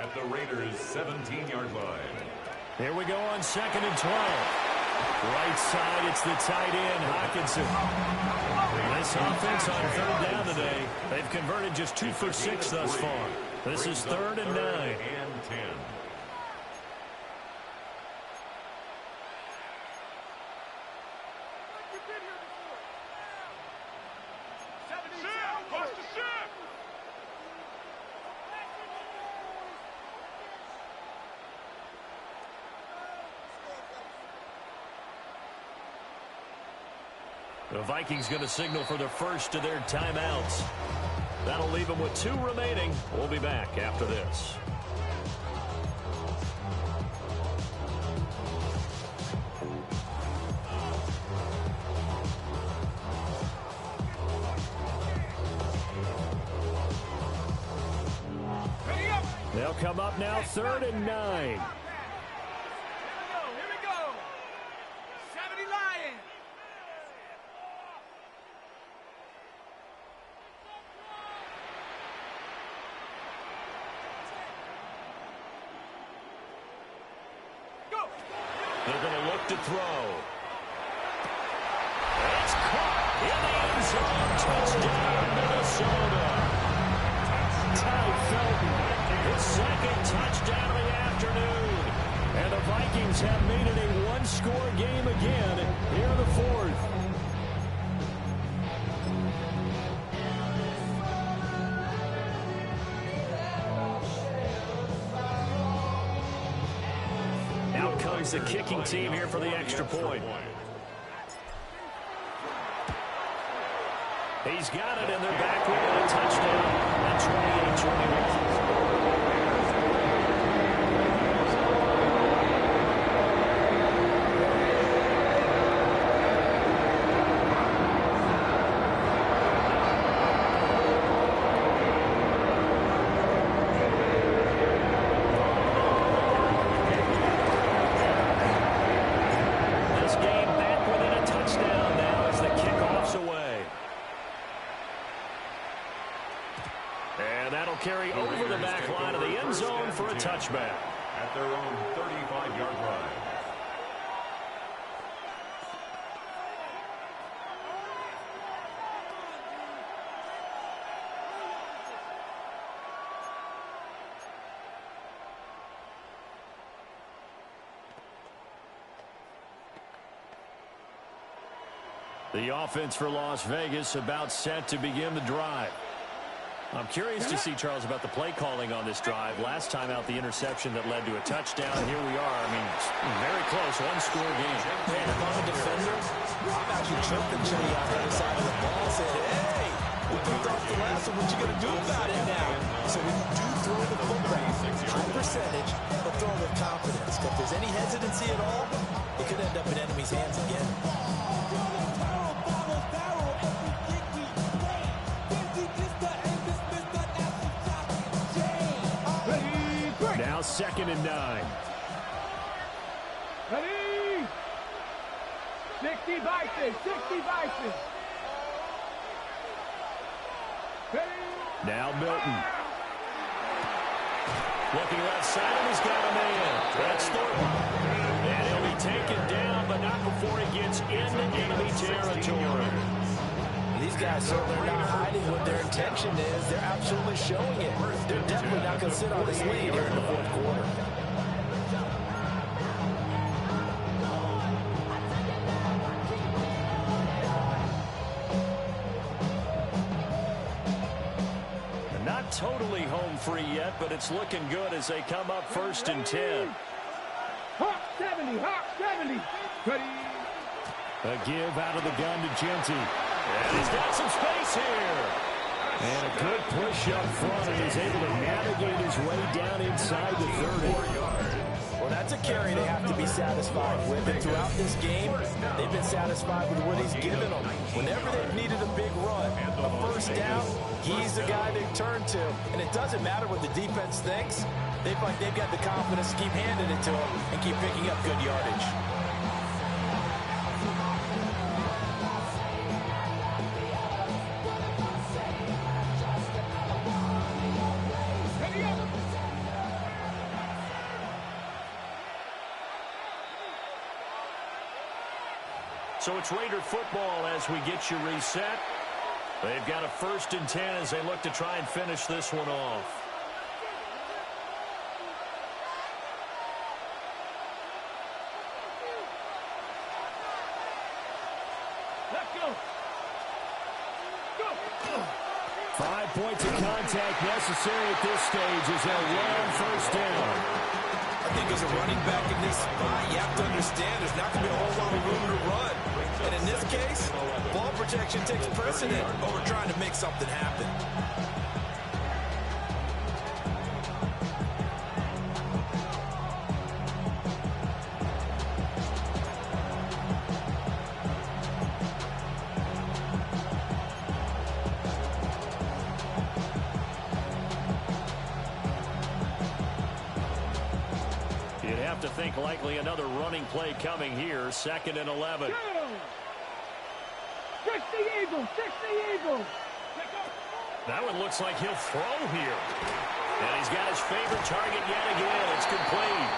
at the Raiders' 17-yard line. Here we go on 2nd and 12. Right side, it's the tight end, Hockenson. This offense on 3rd down today, they've converted just 2 for 6 thus far. This is 3rd and 9. And 10. The Vikings going to signal for the first of their timeouts. That'll leave them with 2 remaining. We'll be back after this. They'll come up now 3rd and 9. They're going to look to throw. It's caught in the end zone. Touchdown, Minnesota. Ty Felton, his 2nd touchdown of the afternoon. And the Vikings have made it a one-score game again here in the 4th. The kicking team here for the extra point. He's got it, and they're back with a touchdown at 28-21. Carry over the back line of the end zone for a touchback. At their own 35-yard line. The offense for Las Vegas about set to begin the drive. I'm curious to see, Charles, about the play calling on this drive. Last time out, the interception that led to a touchdown. Here we are. I mean, very close, one-score game. Man, if I'm a defender, I'm actually chirping Cheney on the other side of the ball, saying, hey, we picked off the last one. What you going to do about it now? So when you do throw the football, high percentage, but throw with confidence. If there's any hesitancy at all, it could end up in enemy's hands again. Now 2nd and 9. Ready? 60 Bison, 60 Bison. Ready? Now Milton. Looking left side, and he's got a man. That's Thornton. And he'll be taken down, but not before he gets into enemy territory. These guys certainly are not hiding what their intention is. They're absolutely showing it. They're definitely not going to sit on this lead here in the fourth quarter. Not totally home free yet, but it's looking good as they come up 1st and 10. Hawk 70, Hawk 70. Ready? A give out of the gun to Genty. And he's got some space here. And a good push up front, and he's able to navigate his way down inside the 30. Well, that's a carry they have to be satisfied with. And throughout this game, they've been satisfied with what he's given them. Whenever they've needed a big run, a first down, he's the guy they turn to. And it doesn't matter what the defense thinks. They feel like they've got the confidence to keep handing it to him and keep picking up good yardage. So it's Raider football as we get you reset. They've got a 1st and 10 as they look to try and finish this one off. Let's go. Go. 5 points of contact necessary at this stage as they'll run 1st down. I think as a running back in this spot, you have to understand there's not going to be a whole lot of room to run. And in this case, ball protection takes precedent over trying to make something happen. To think likely another running play coming here. 2nd and 11. 60 Eagles, 60 Eagles. That one looks like he'll throw here. And he's got his favorite target yet again. It's complete.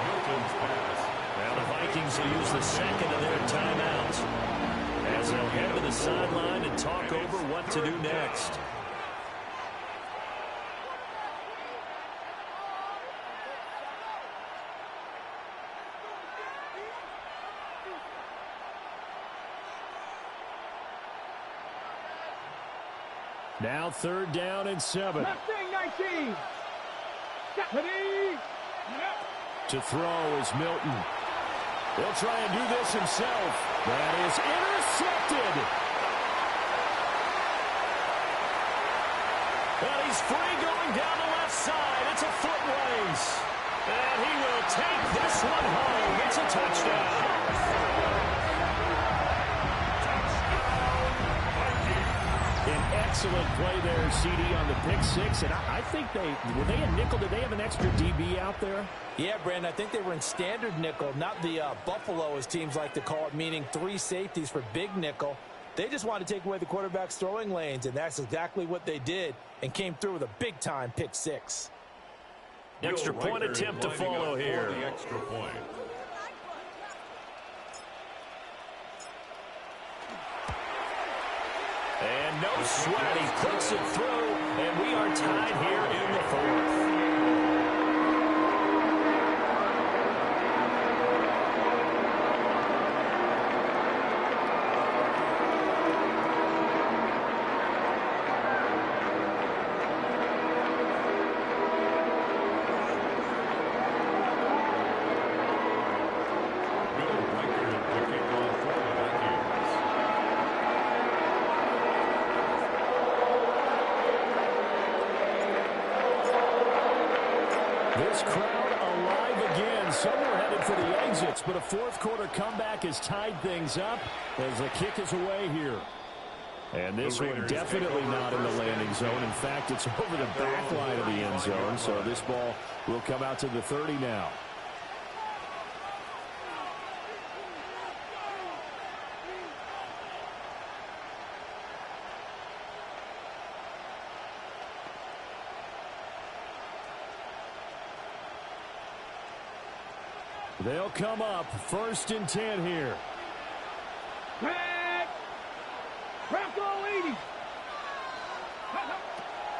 Milton's pass. Now the Vikings will use the 2nd of their timeouts as they'll head to the sideline and talk over what to do next. Now 3rd down and 7. Mustang 19. Ready? To throw is Milton. He'll try and do this himself. That is intercepted. And he's free going down the left side. It's a foot race. And he will take this one home. It's a touchdown. Excellent play there, CD, on the pick 6. And I think were they a nickel? Did they have an extra DB out there? Yeah, Brandon, I think they were in standard nickel, not the Buffalo, as teams like to call it, meaning 3 safeties for big nickel. They just wanted to take away the quarterback's throwing lanes, and that's exactly what they did and came through with a big-time pick 6. Extra point attempt to follow here. The extra point. And no sweat, he puts it through, and we are tied here in the 4th. alive again. Some were headed for the exits, but a fourth quarter comeback has tied things up as the kick is away here. And this one definitely not in the landing zone. In fact, it's over the back line of the end zone, so this ball will come out to the 30 now. They'll come up 1st and 10 here.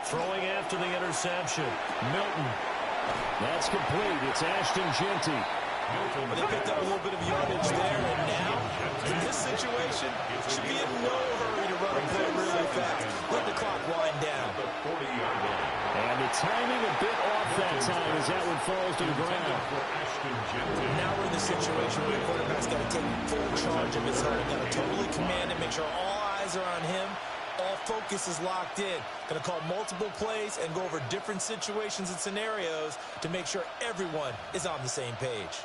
Throwing after the interception. Milton. That's complete. It's Ashton Jeanty. They picked up a little bit of yardage there, and now, in this situation, should be in no hurry to run a play really fast. Let the clock wind down. And the timing a bit off that time as that one falls to the ground. Now we're in the situation where the quarterback's got to take full charge of his own. Got to totally command it, make sure all eyes are on him. All focus is locked in. Going to call multiple plays and go over different situations and scenarios to make sure everyone is on the same page.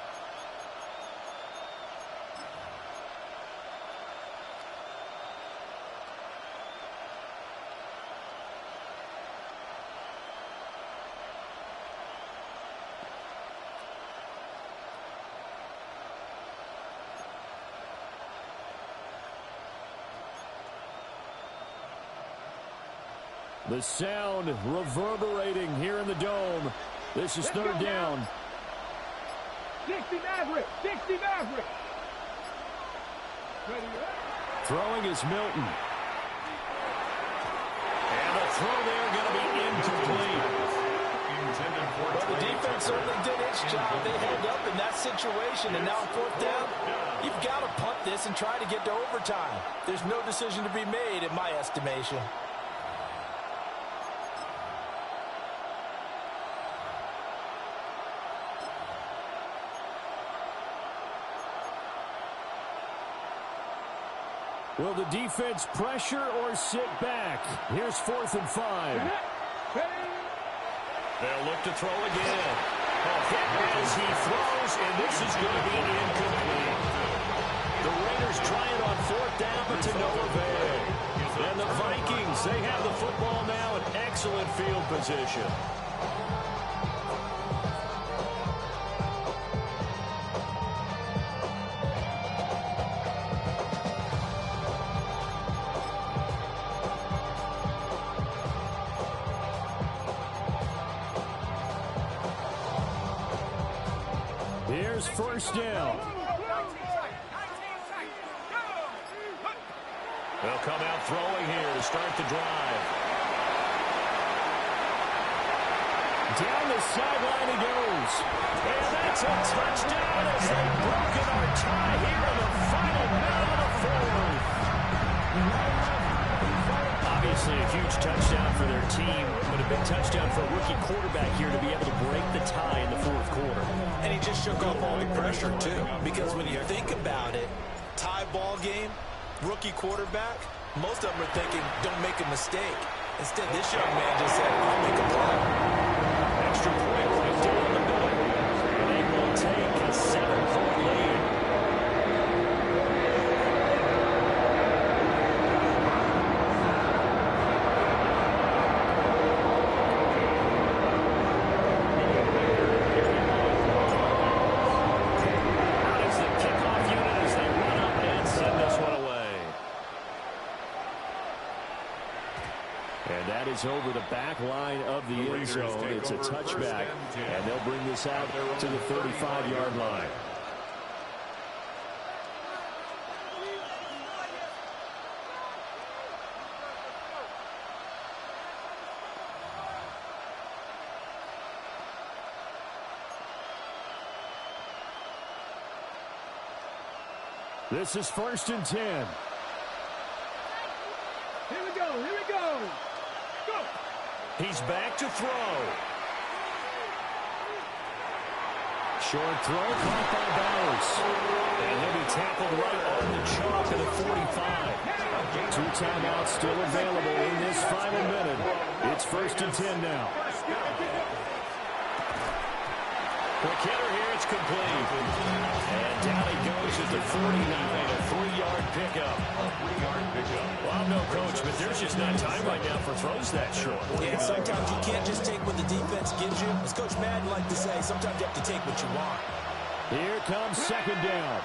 The sound reverberating here in the dome. This is 3rd down. 60 Maverick. 60 Maverick. Throwing is Milton. And the throw there going to be incomplete. Well, the defense certainly did its job. They held up in that situation, and now on 4th down, you've got to punt this and try to get to overtime. There's no decision to be made in my estimation. Will the defense pressure or sit back? Here's 4th and 5. They'll look to throw again. A hit as he throws, and this is going to be incomplete. The Raiders try it on 4th down, but to no avail. And the Vikings, they have the football now in excellent field position. Here's 1st down. They'll come out throwing here to start the drive. Down the sideline he goes. And that's a touchdown as they've broken our tie here in the final minute of the 4th. Obviously a huge touchdown for their team, but a big touchdown for a rookie quarterback here to be able to break the tie in the 4th quarter. And he just shook off all the pressure, too. Because when you think about it, tie ball game, rookie quarterback, most of them are thinking, don't make a mistake. Instead, this young man just said, I'll make a play. Extra point right there in the middle. They will take a 7-point lead. Is over the back line of the end zone. It's a touchback, and they'll bring this out to the 35-yard line. This is 1st and 10. Here we go. Here we go. He's back to throw. Short throw caught by Bowers. And he'll be tackled right on the chalk of the 45. 2 timeouts still available in this final minute. It's 1st and 10 now. Quick hitter here, it's complete. And down he goes at the 49, a 3-yard pickup. Well, I'm no coach, but there's just not time right now for throws that short. Yeah, sometimes you can't just take what the defense gives you. As Coach Madden liked to say, sometimes you have to take what you want. Here comes second down.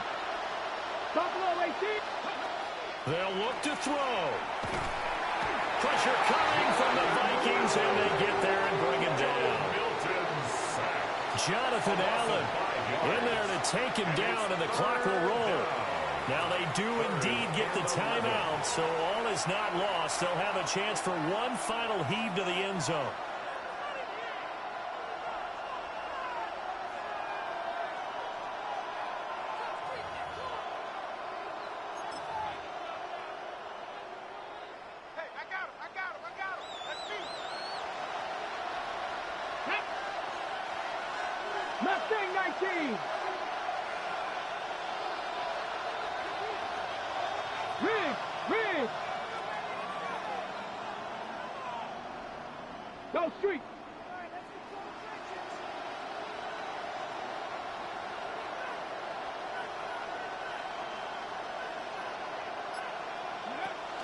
Buffalo, 18. They'll look to throw. Pressure coming from the Vikings, and they get there and bring him down. Jonathan Allen in there to take him down, and the clock will roll. Now they do indeed get the timeout, so all is not lost. They'll have a chance for one final heave to the end zone. Mustang 19. Rig. Go street.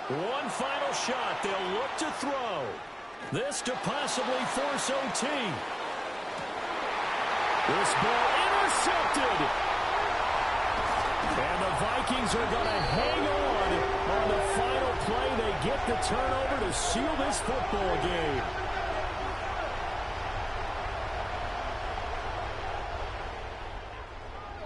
One final shot. They'll look to throw. This to possibly force OT. This ball intercepted. And the Vikings are going to hang on the final play. They get the turnover to seal this football game.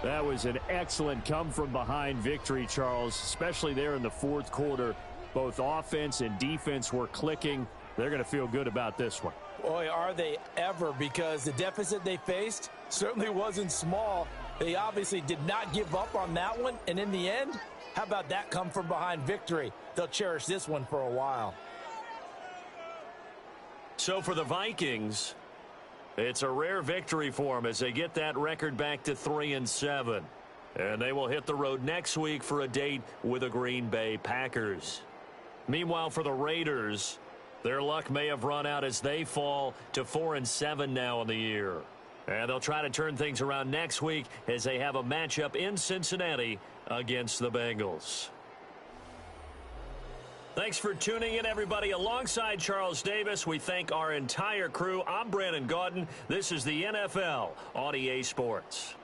That was an excellent come-from-behind victory, Charles, especially there in the fourth quarter. Both offense and defense were clicking. They're going to feel good about this one. Boy, are they ever, because the deficit they faced certainly wasn't small. They obviously did not give up on that one, and in the end, how about that come-from-behind victory? They'll cherish this one for a while. So for the Vikings, it's a rare victory for them as they get that record back to 3-7. And they will hit the road next week for a date with the Green Bay Packers. Meanwhile, for the Raiders, their luck may have run out as they fall to 4-7 now in the year. And they'll try to turn things around next week as they have a matchup in Cincinnati against the Bengals. Thanks for tuning in, everybody. Alongside Charles Davis, we thank our entire crew. I'm Brandon Gaudin. This is the NFL on EA Sports.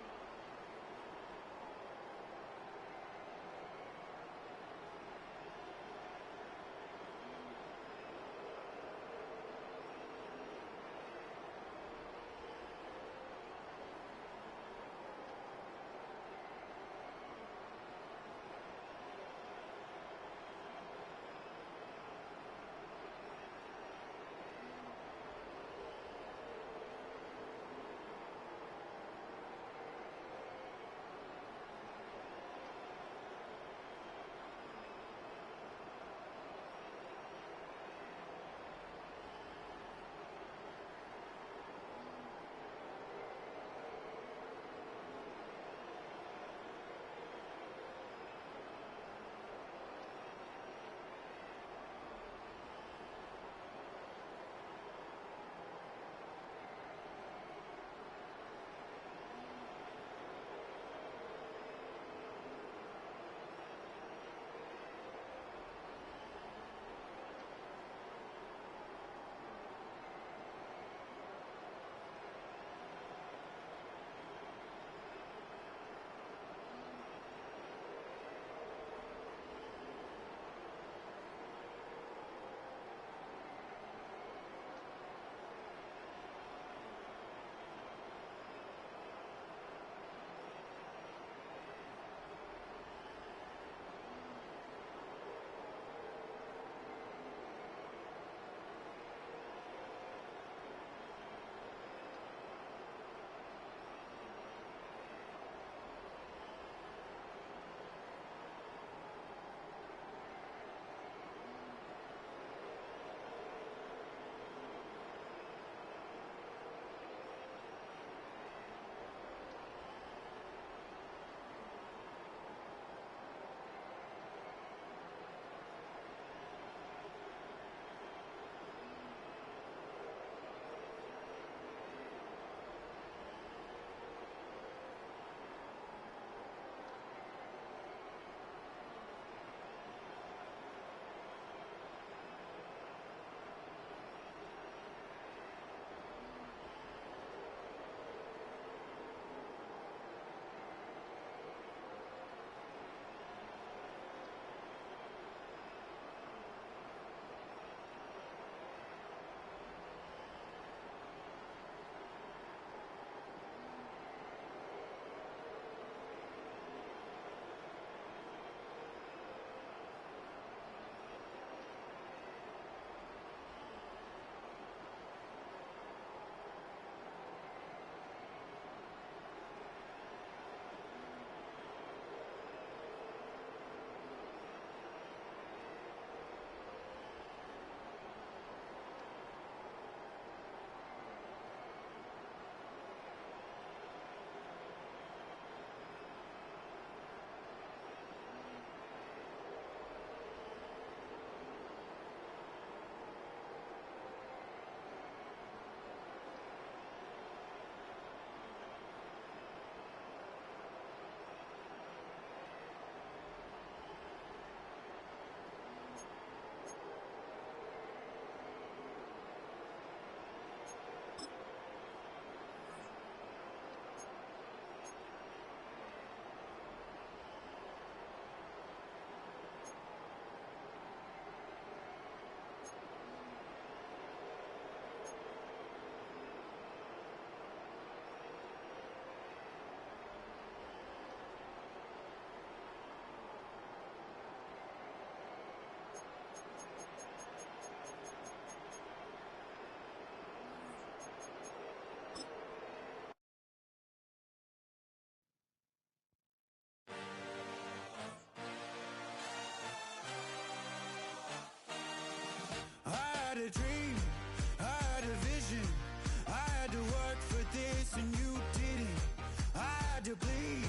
had to bleed,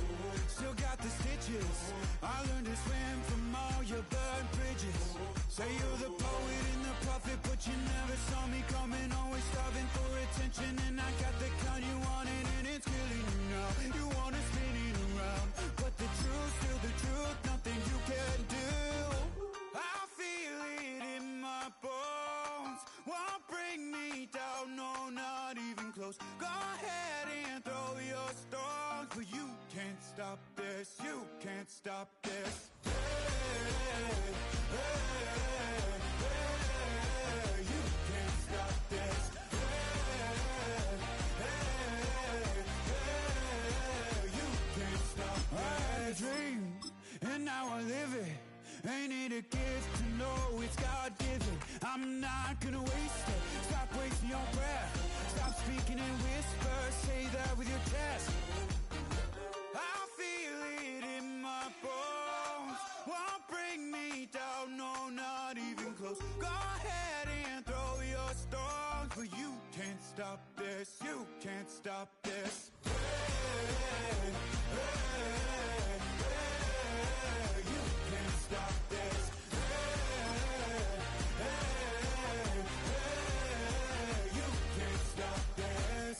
still got the stitches. I learned to swim from all your burnt bridges. Say you're the poet and the prophet, but you never saw me coming. Always starving for attention, and I got the kind you wanted, and it's killing you now. You wanna spin it around, but the truth's still the truth, nothing you can do. I feel it in my bones, won't bring me down, no, not even close. Go ahead and throw your stones, but you can't stop this, you can't stop this. Hey, hey, hey, you can't stop this. Hey, hey, hey, you can't stop this. I had a dream, and now I live it. Ain't it a gift to know it's God-given? I'm not gonna waste it. Stop wasting your breath. Stop speaking in whispers. Say that with your chest. I feel it in my bones, won't bring me down, no, not even close. Go ahead and throw your stones, but you can't stop this, you can't stop this. Hey, hey, hey, you can't stop this. Hey, hey, hey, you can't stop this.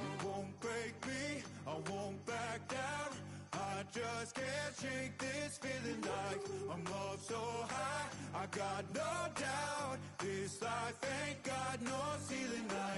You won't break me, I won't back down. I just can't shake this feeling like I'm up so high. I got no doubt, this life ain't got no ceiling now.